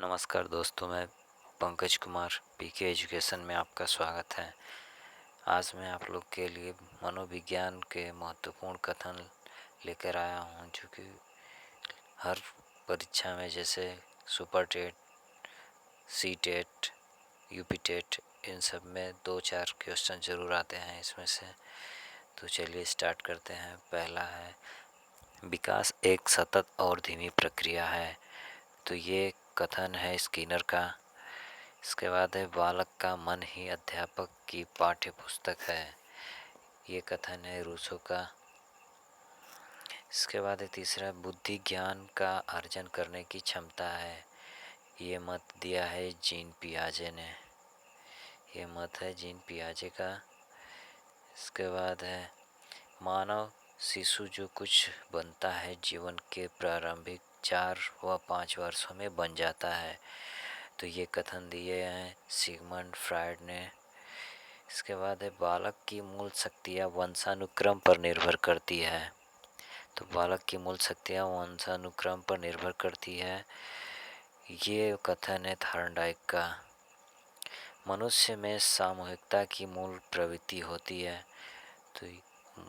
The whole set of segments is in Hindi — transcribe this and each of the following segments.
नमस्कार दोस्तों, मैं पंकज कुमार पीके एजुकेशन में आपका स्वागत है। आज मैं आप लोग के लिए मनोविज्ञान के महत्वपूर्ण कथन लेकर आया हूँ, जो कि हर परीक्षा में जैसे super TET, C TET, UP TET, इन सब में 2-4 क्वेश्चन ज़रूर आते हैं इसमें से। तो चलिए स्टार्ट करते हैं। पहला है, विकास एक सतत और धीमी प्रक्रिया है। तो ये कथन है स्किनर का। इसके बाद है, बालक का मन ही अध्यापक की पाठ्य पुस्तक है। ये कथन है रूसो का। इसके बाद है तीसरा, बुद्धि ज्ञान का अर्जन करने की क्षमता है। ये मत दिया है जीन पियाजे ने। ये मत है जीन पियाजे का। इसके बाद है, मानव शिशु जो कुछ बनता है जीवन के प्रारंभिक 4 व 5 वर्षों में बन जाता है। तो ये कथन दिए हैं सिगमंड फ्रायड ने। इसके बाद है, बालक की मूल शक्तियाँ वंशानुक्रम पर निर्भर करती है। तो बालक की मूल शक्तियाँ वंशानुक्रम पर निर्भर करती है। ये कथन है थॉर्नडाइक का। मनुष्य में सामूहिकता की मूल प्रवृत्ति होती है। तो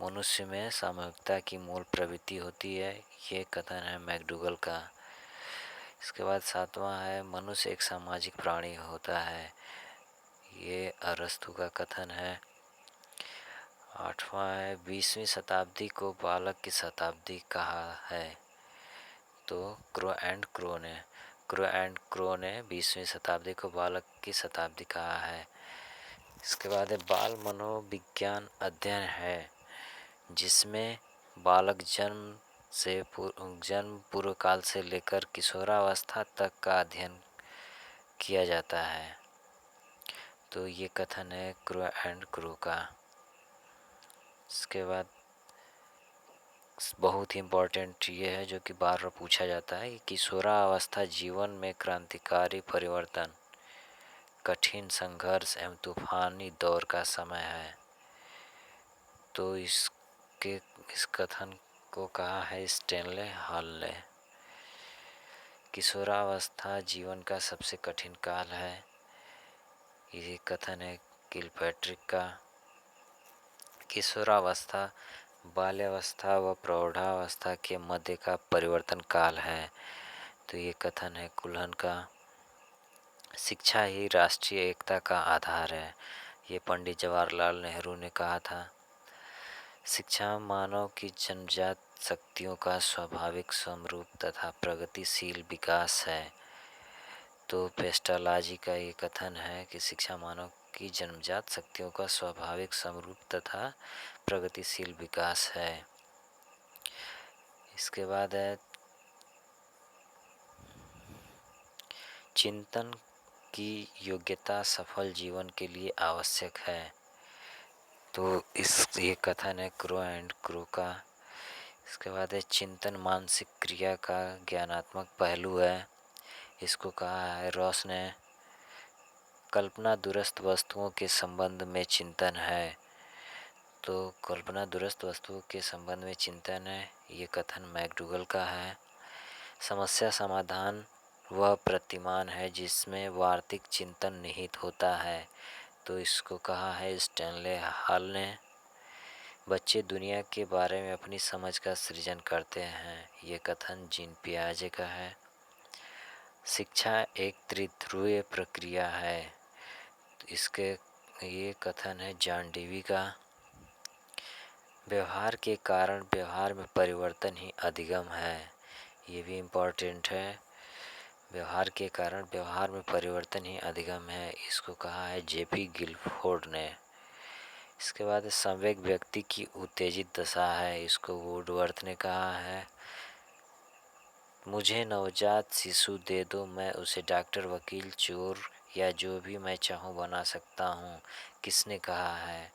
मनुष्य में सामूहिकता की मूल प्रवृत्ति होती है। ये कथन है मैकडूगल का। इसके बाद 7वां है, मनुष्य एक सामाजिक प्राणी होता है। ये अरस्तु का कथन है। 8वां है, 20वीं शताब्दी को बालक की शताब्दी कहा है। तो क्रो ने 20वीं शताब्दी को बालक की शताब्दी कहा है। इसके बाद है, बाल मनोविज्ञान अध्ययन है जिसमें बालक जन्म पूर्व काल से लेकर किशोरावस्था तक का अध्ययन किया जाता है। तो ये कथन है क्रो का। इसके बाद बहुत ही इम्पोर्टेंट ये है, जो कि बार बार पूछा जाता है कि किशोरावस्था जीवन में क्रांतिकारी परिवर्तन, कठिन संघर्ष एवं तूफानी दौर का समय है। तो इस कथन को कहा है स्टैनले हॉल ने। किशोरावस्था जीवन का सबसे कठिन काल है। ये कथन है किलपैट्रिक का। किशोरावस्था बाल्यावस्था व प्रौढ़ावस्था के मध्य का परिवर्तन काल है। तो ये कथन है कुल्हन का। शिक्षा ही राष्ट्रीय एकता का आधार है। ये पंडित जवाहरलाल नेहरू ने कहा था। शिक्षा मानव की जन्मजात शक्तियों का स्वाभाविक समरूप तथा प्रगतिशील विकास है। तो पेस्टालाजी का ये कथन है कि शिक्षा मानव की जन्मजात शक्तियों का स्वाभाविक समरूप तथा प्रगतिशील विकास है। इसके बाद है, चिंतन की योग्यता सफल जीवन के लिए आवश्यक है। तो ये कथन है क्रो का। इसके बाद है, चिंतन मानसिक क्रिया का ज्ञानात्मक पहलू है। इसको कहा है रॉस ने। कल्पना दुरस्त वस्तुओं के संबंध में चिंतन है। तो कल्पना दुरस्त वस्तुओं के संबंध में चिंतन है। ये कथन मैकडूगल का है। समस्या समाधान वह प्रतिमान है जिसमें वार्तिक चिंतन निहित होता है। तो इसको कहा है स्टैनले हॉल ने। बच्चे दुनिया के बारे में अपनी समझ का सृजन करते हैं। ये कथन जीन पियाजे का है। शिक्षा एक त्रिध्रुवीय प्रक्रिया है। इसके ये कथन है जॉन डेवी का। व्यवहार के कारण व्यवहार में परिवर्तन ही अधिगम है। ये भी इम्पोर्टेंट है। व्यवहार के कारण व्यवहार में परिवर्तन ही अधिगम है। इसको कहा है जेपी गिलफोर्ड ने। इसके बाद संवेग व्यक्ति की उत्तेजित दशा है। इसको वुडवर्थ ने कहा है। मुझे नवजात शिशु दे दो, मैं उसे डॉक्टर, वकील, चोर या जो भी मैं चाहूँ बना सकता हूँ। किसने कहा है?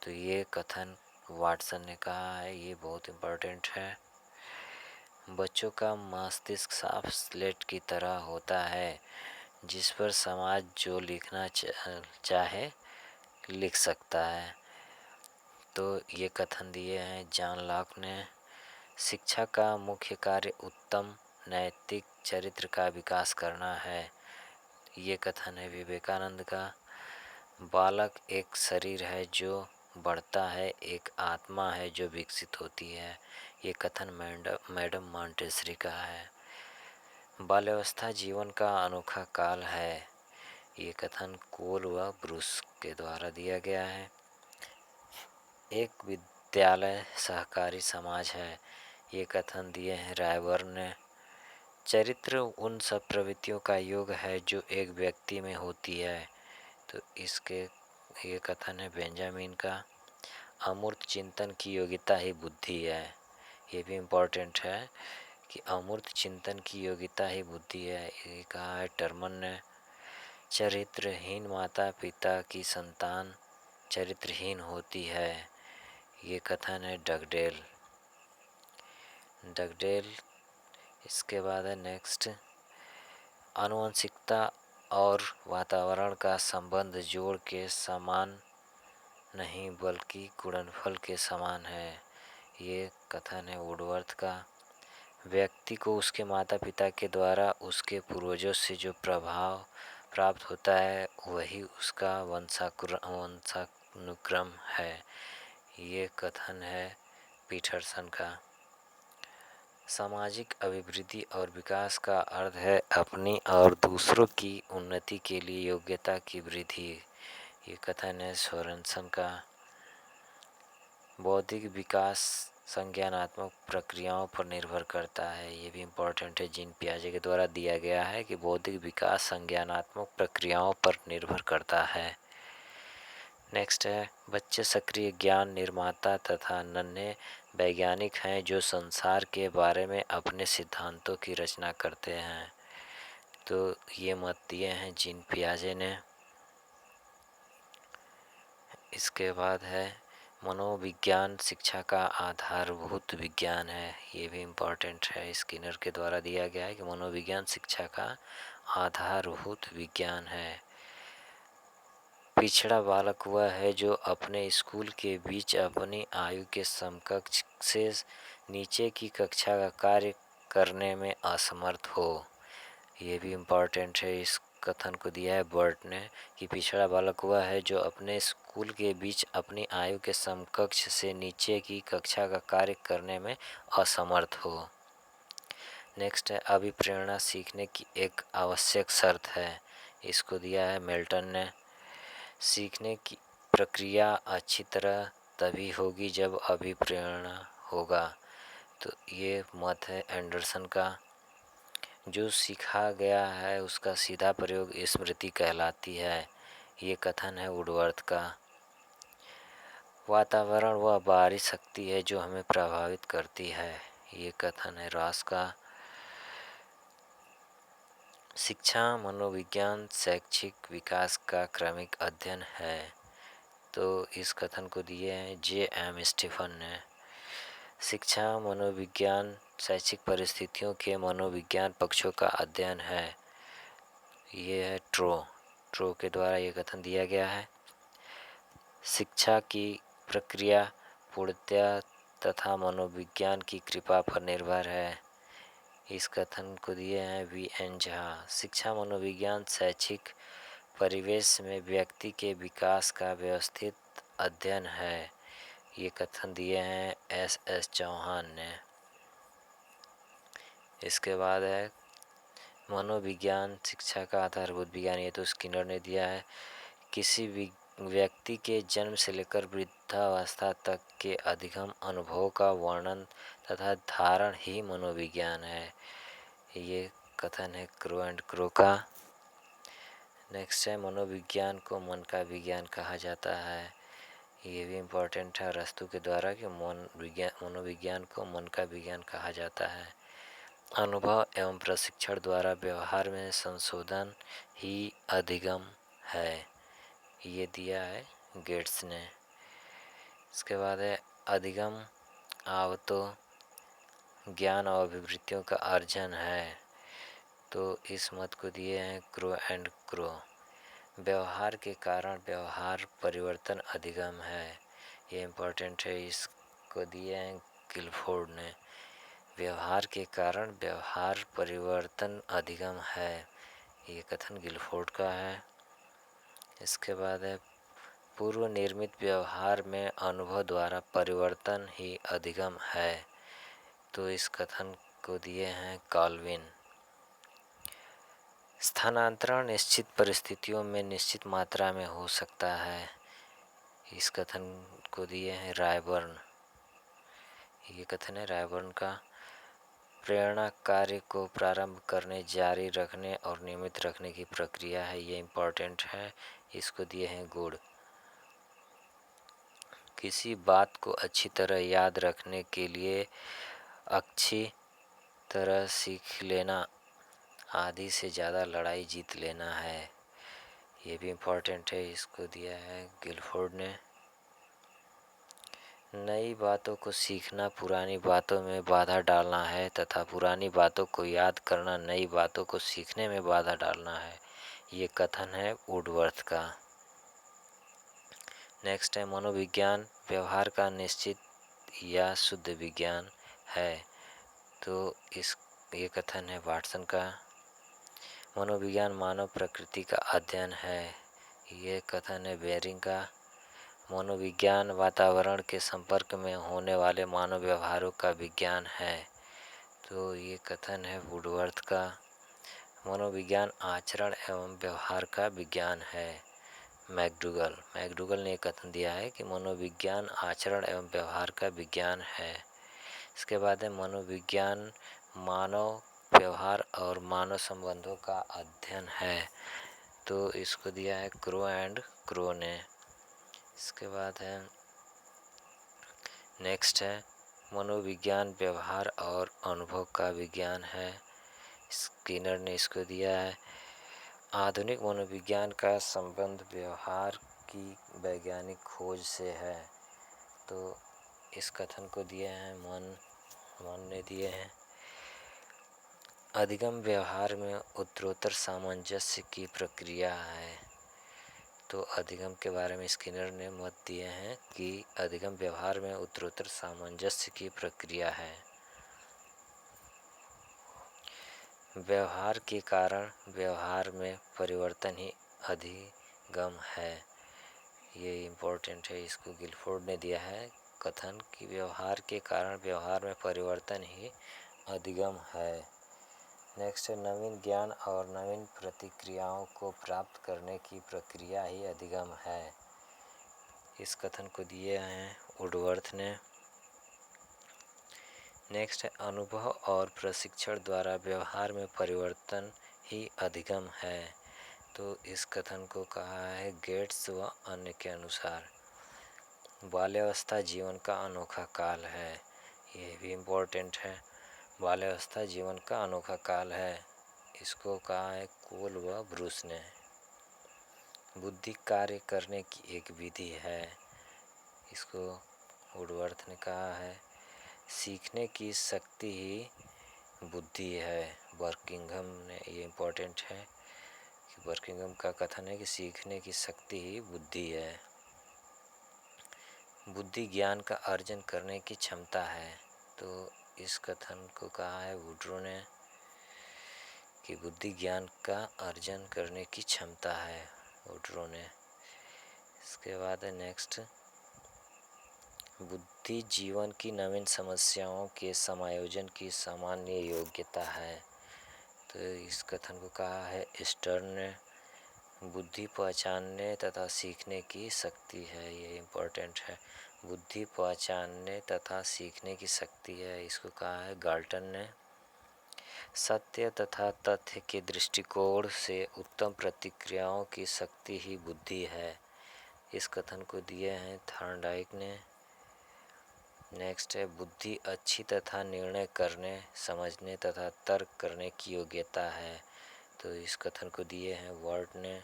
तो ये कथन वाटसन ने कहा है। ये बहुत इम्पोर्टेंट है। बच्चों का मस्तिष्क साफ स्लेट की तरह होता है जिस पर समाज जो लिखना चाहे लिख सकता है। तो ये कथन दिए हैं जॉन लॉक ने। शिक्षा का मुख्य कार्य उत्तम नैतिक चरित्र का विकास करना है। ये कथन है विवेकानंद का। बालक एक शरीर है जो बढ़ता है, एक आत्मा है जो विकसित होती है। ये कथन मैडम मॉन्टेसरी का है। बाल्यावस्था जीवन का अनोखा काल है। ये कथन कोल व ब्रूस के द्वारा दिया गया है। एक विद्यालय सहकारी समाज है। ये कथन दिए हैं रायबर्न ने। चरित्र उन सब प्रवृत्तियों का योग है जो एक व्यक्ति में होती है। तो इसके ये कथन है बेंजामिन का। अमूर्त चिंतन की योग्यता ही बुद्धि है। ये भी इम्पोर्टेंट है कि अमूर्त चिंतन की योग्यता ही बुद्धि है। ये कहा है टर्मन ने। चरित्रहीन माता पिता की संतान चरित्रहीन होती है। ये कथन है डगडेल। इसके बाद है नेक्स्ट, आनुवंशिकता और वातावरण का संबंध जोड़ के समान नहीं बल्कि गुणनफल के समान है। ये कथन है वुडवर्थ का। व्यक्ति को उसके माता पिता के द्वारा उसके पूर्वजों से जो प्रभाव प्राप्त होता है वही उसका वंशानुक्रम है। ये कथन है पीटरसन का। सामाजिक अभिवृद्धि और विकास का अर्थ है अपनी और दूसरों की उन्नति के लिए योग्यता की वृद्धि। ये कथन है सोरेनसन का। बौद्धिक विकास संज्ञानात्मक प्रक्रियाओं पर निर्भर करता है। ये भी इम्पोर्टेंट है, जीन पियाजे के द्वारा दिया गया है कि बौद्धिक विकास संज्ञानात्मक प्रक्रियाओं पर निर्भर करता है। नेक्स्ट है, बच्चे सक्रिय ज्ञान निर्माता तथा नन्हे वैज्ञानिक हैं जो संसार के बारे में अपने सिद्धांतों की रचना करते हैं। तो ये मत दिए हैं जीन पियाजे ने। इसके बाद है मनोविज्ञान शिक्षा का आधारभूत विज्ञान है। ये भी इम्पोर्टेंट है, स्किनर के द्वारा दिया गया है कि मनोविज्ञान शिक्षा का आधारभूत विज्ञान है। पिछड़ा बालक वह है जो अपने स्कूल के बीच अपनी आयु के समकक्ष से नीचे की कक्षा का कार्य करने में असमर्थ हो। ये भी इम्पोर्टेंट है, इस कथन को दिया है बर्ट ने कि पिछड़ा बालक वह है जो अपने स्कूल के बीच अपनी आयु के समकक्ष से नीचे की कक्षा का कार्य करने में असमर्थ हो। नेक्स्ट है, अभिप्रेरणा सीखने की एक आवश्यक शर्त है। इसको दिया है मिल्टन ने। सीखने की प्रक्रिया अच्छी तरह तभी होगी जब अभिप्रेरणा होगा। तो ये मत है एंडरसन का। जो सीखा गया है उसका सीधा प्रयोग स्मृति कहलाती है। ये कथन है वुडवर्थ का। वातावरण वह बाहरी शक्ति है जो हमें प्रभावित करती है। ये कथन है रॉस का। शिक्षा मनोविज्ञान शैक्षिक विकास का क्रमिक अध्ययन है। तो इस कथन को दिए हैं J.M. स्टीफन ने। शिक्षा मनोविज्ञान शैक्षिक परिस्थितियों के मनोविज्ञान पक्षों का अध्ययन है। ये है ट्रो के द्वारा ये कथन दिया गया है। शिक्षा की प्रक्रिया पूर्णतया तथा मनोविज्ञान की कृपा पर निर्भर है। इस कथन को दिए हैं V.N. झा। शिक्षा मनोविज्ञान शैक्षिक परिवेश में व्यक्ति के विकास का व्यवस्थित अध्ययन है। ये कथन दिए हैं S.S. चौहान ने। इसके बाद है मनोविज्ञान शिक्षा का आधारभूत विज्ञान। ये तो स्किनर ने दिया है। किसी व्यक्ति के जन्म से लेकर वृद्धावस्था तक के अधिगम अनुभव का वर्णन तथा धारण ही मनोविज्ञान है। ये कथन है क्रो का। नेक्स्ट है, मनोविज्ञान को मन का विज्ञान कहा जाता है। ये भी इम्पोर्टेंट है अरस्तु के द्वारा कि मनोविज्ञान को मन का विज्ञान कहा जाता है। अनुभव एवं प्रशिक्षण द्वारा व्यवहार में संशोधन ही अधिगम है। ये दिया है गेट्स ने। इसके बाद है अधिगम आवतो ज्ञान और अभिवृत्तियों का अर्जन है। तो इस मत को दिए हैं क्रो। व्यवहार के कारण व्यवहार परिवर्तन अधिगम है। ये इम्पोर्टेंट है, इसको दिए हैं गिलफोर्ड ने। व्यवहार के कारण व्यवहार परिवर्तन अधिगम है। ये कथन गिलफोर्ड का है। इसके बाद है पूर्व निर्मित व्यवहार में अनुभव द्वारा परिवर्तन ही अधिगम है। तो इस कथन को दिए हैं कॉल्विन। स्थानांतरण निश्चित परिस्थितियों में निश्चित मात्रा में हो सकता है। इस कथन को दिए हैं रायबर्न। ये कथन है रायबर्न का। प्रेरणा कार्य को प्रारंभ करने, जारी रखने और नियमित रखने की प्रक्रिया है। ये इम्पोर्टेंट है। इसको दिए हैं गुड। किसी बात को अच्छी तरह याद रखने के लिए अच्छी तरह सीख लेना, आधी से ज़्यादा लड़ाई जीत लेना है। ये भी इम्पोर्टेंट है। इसको दिया है गिलफोर्ड ने। नई बातों को सीखना पुरानी बातों में बाधा डालना है तथा पुरानी बातों को याद करना नई बातों को सीखने में बाधा डालना है। ये कथन है वुडवर्थ का। नेक्स्ट है मनोविज्ञान व्यवहार का निश्चित या शुद्ध विज्ञान है। तो ये कथन है वाटसन का। मनोविज्ञान मानव प्रकृति का अध्ययन है। ये कथन है बेरिंग का। मनोविज्ञान वातावरण के संपर्क में होने वाले मानव व्यवहारों का विज्ञान है। तो ये कथन है वुडवर्थ का। मनोविज्ञान आचरण एवं व्यवहार का विज्ञान है। मैकडूगल ने ये कथन दिया है कि मनोविज्ञान आचरण एवं व्यवहार का विज्ञान है। इसके बाद है मनोविज्ञान मानव व्यवहार और मानव संबंधों का अध्ययन है। तो इसको दिया है क्रो एंड क्रो ने। इसके बाद है नेक्स्ट है मनोविज्ञान व्यवहार और अनुभव का विज्ञान है। स्किनर ने इसको दिया है। आधुनिक मनोविज्ञान का संबंध व्यवहार की वैज्ञानिक खोज से है। तो इस कथन को दिए हैं मन ने दिए हैं। अधिगम व्यवहार में उत्तरोत्तर सामंजस्य की प्रक्रिया है। तो अधिगम के बारे में स्किनर ने मत दिए हैं कि अधिगम व्यवहार में उत्तरोत्तर सामंजस्य की प्रक्रिया है। व्यवहार के कारण व्यवहार में परिवर्तन ही अधिगम है। ये इम्पोर्टेंट है। इसको गिलफोर्ड ने दिया है कथन कि व्यवहार के कारण व्यवहार में परिवर्तन ही अधिगम है। नेक्स्ट है नवीन ज्ञान और नवीन प्रतिक्रियाओं को प्राप्त करने की प्रक्रिया ही अधिगम है। इस कथन को दिए हैं वुडवर्थ ने। नेक्स्ट है अनुभव और प्रशिक्षण द्वारा व्यवहार में परिवर्तन ही अधिगम है। तो इस कथन को कहा है गेट्स व अन्य के अनुसार। बाल्यावस्था जीवन का अनोखा काल है। ये भी इम्पोर्टेंट है। बाल्यावस्था जीवन का अनोखा काल है। इसको कहा है कोल व ब्रूस ने। बुद्धि कार्य करने की एक विधि है। इसको वुडवर्थ ने कहा है। सीखने की शक्ति ही बुद्धि है। बर्किंघम ने ये इम्पोर्टेंट है कि बर्किंघम का कथन है कि सीखने की शक्ति ही बुद्धि है। बुद्धि ज्ञान का अर्जन करने की क्षमता है। तो इस कथन को कहा है वुड्रो ने कि बुद्धि ज्ञान का अर्जन करने की क्षमता है। वुड्रो ने। इसके बाद है नेक्स्ट बुद्धि जीवन की नवीन समस्याओं के समायोजन की सामान्य योग्यता है। तो इस कथन को कहा है स्टर्न ने। बुद्धि पहचानने तथा सीखने की शक्ति है। ये इम्पोर्टेंट है। बुद्धि पहचानने तथा सीखने की शक्ति है। इसको कहा है गाल्टन ने। सत्य तथा तथ्य के दृष्टिकोण से उत्तम प्रतिक्रियाओं की शक्ति ही बुद्धि है। इस कथन को दिए हैं थॉर्नडाइक ने। नेक्स्ट है बुद्धि अच्छी तथा निर्णय करने, समझने तथा तर्क करने की योग्यता है। तो इस कथन को दिए हैं वर्ड ने।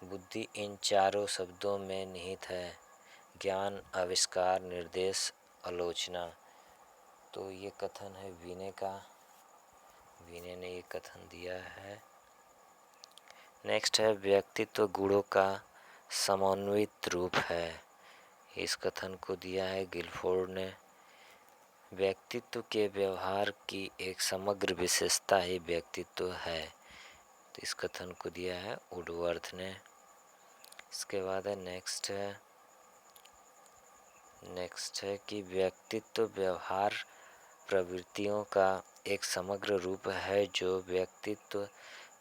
बुद्धि इन चारों शब्दों में निहित है। ज्ञान, आविष्कार, निर्देश, आलोचना। तो ये कथन है विने का। विने ने ये कथन दिया है। नेक्स्ट है व्यक्तित्व गुणों का समन्वित रूप है। इस कथन को दिया है गिलफोर्ड ने। व्यक्तित्व के व्यवहार की एक समग्र विशेषता ही व्यक्तित्व है। तो इस कथन को दिया है वुडवर्थ ने। इसके बाद है नेक्स्ट है कि व्यक्तित्व व्यवहार प्रवृत्तियों का एक समग्र रूप है जो व्यक्तित्व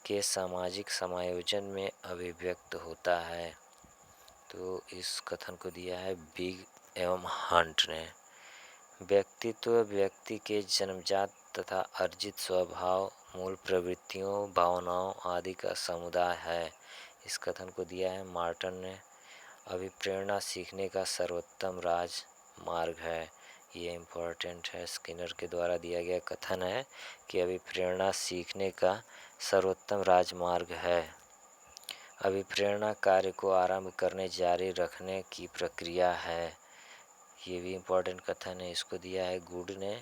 के सामाजिक समायोजन में अभिव्यक्त होता है। तो इस कथन को दिया है बिग एवं हंट ने। व्यक्तित्व व्यक्ति के जन्मजात तथा अर्जित स्वभाव, मूल प्रवृत्तियों, भावनाओं आदि का समुदाय है। इस कथन को दिया है मार्टन ने। अभिप्रेरणा सीखने का सर्वोत्तम राजमार्ग है। ये इम्पोर्टेंट है, स्किनर के द्वारा दिया गया कथन है कि अभिप्रेरणा सीखने का सर्वोत्तम राजमार्ग है। अभिप्रेरणा कार्य को आरंभ करने जारी रखने की प्रक्रिया है। ये भी इम्पोर्टेंट कथन है, इसको दिया है गुड ने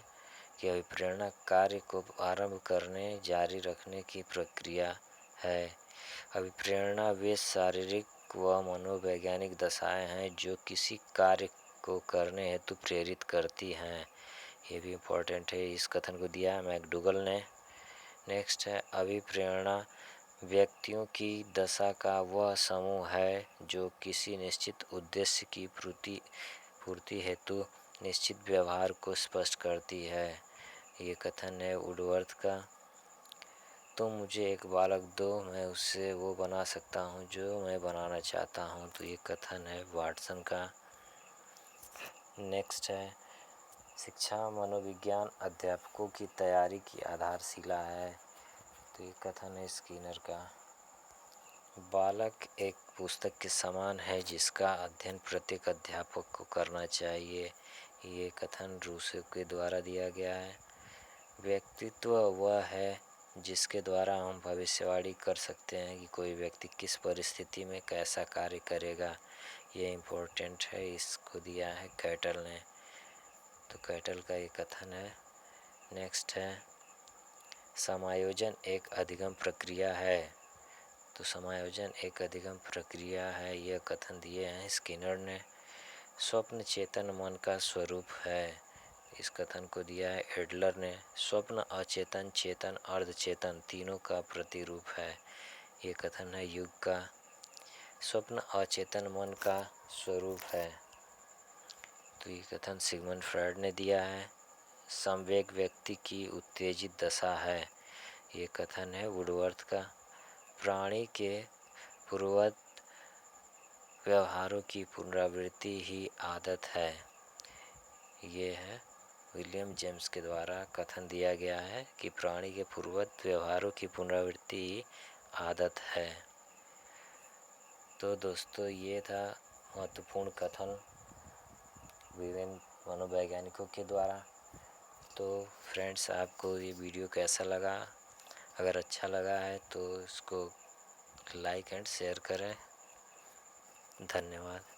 कि अभिप्रेरणा कार्य को आरंभ करने जारी रखने की प्रक्रिया है। अभिप्रेरणा वे शारीरिक व मनोवैज्ञानिक दशाएं हैं जो किसी कार्य को करने हेतु प्रेरित करती हैं। ये भी इम्पोर्टेंट है, इस कथन को दिया है मैकडूगल ने। नेक्स्ट है अभिप्रेरणा व्यक्तियों की दशा का वह समूह है जो किसी निश्चित उद्देश्य की पूर्ति हेतु निश्चित व्यवहार को स्पष्ट करती है। ये कथन है वुडवर्थ का। तुम मुझे एक बालक दो, मैं उससे वो बना सकता हूँ जो मैं बनाना चाहता हूँ। तो ये कथन है वाटसन का। नेक्स्ट है शिक्षा मनोविज्ञान अध्यापकों की तैयारी की आधारशिला है। तो ये कथन है स्किनर का। बालक एक पुस्तक के समान है जिसका अध्ययन प्रत्येक अध्यापक को करना चाहिए। ये कथन रूसो के द्वारा दिया गया है। व्यक्तित्व वह है जिसके द्वारा हम भविष्यवाणी कर सकते हैं कि कोई व्यक्ति किस परिस्थिति में कैसा कार्य करेगा। ये इम्पोर्टेंट है, इसको दिया है कैटल ने। तो कैटल का ये कथन है। नेक्स्ट है समायोजन एक अधिगम प्रक्रिया है। तो समायोजन एक अधिगम प्रक्रिया है, यह कथन दिए हैं स्किनर ने। स्वप्न चेतन मन का स्वरूप है। इस कथन को दिया है एडलर ने। स्वप्न अचेतन, चेतन, अर्धचेतन तीनों का प्रतिरूप है। ये कथन है युग का। स्वप्न अचेतन मन का स्वरूप है। तो ये कथन सिगमंड फ्रॉइड ने दिया है। संवेग व्यक्ति की उत्तेजित दशा है। ये कथन है वुडवर्थ का। प्राणी के पूर्ववत व्यवहारों की पुनरावृत्ति ही आदत है। ये है विलियम जेम्स के द्वारा कथन दिया गया है कि प्राणी के पूर्ववत व्यवहारों की पुनरावृत्ति ही आदत है। तो दोस्तों ये था महत्वपूर्ण कथन विभिन्न मनोवैज्ञानिकों के द्वारा। तो फ्रेंड्स आपको ये वीडियो कैसा लगा? अगर अच्छा लगा है तो इसको लाइक एंड शेयर करें। धन्यवाद।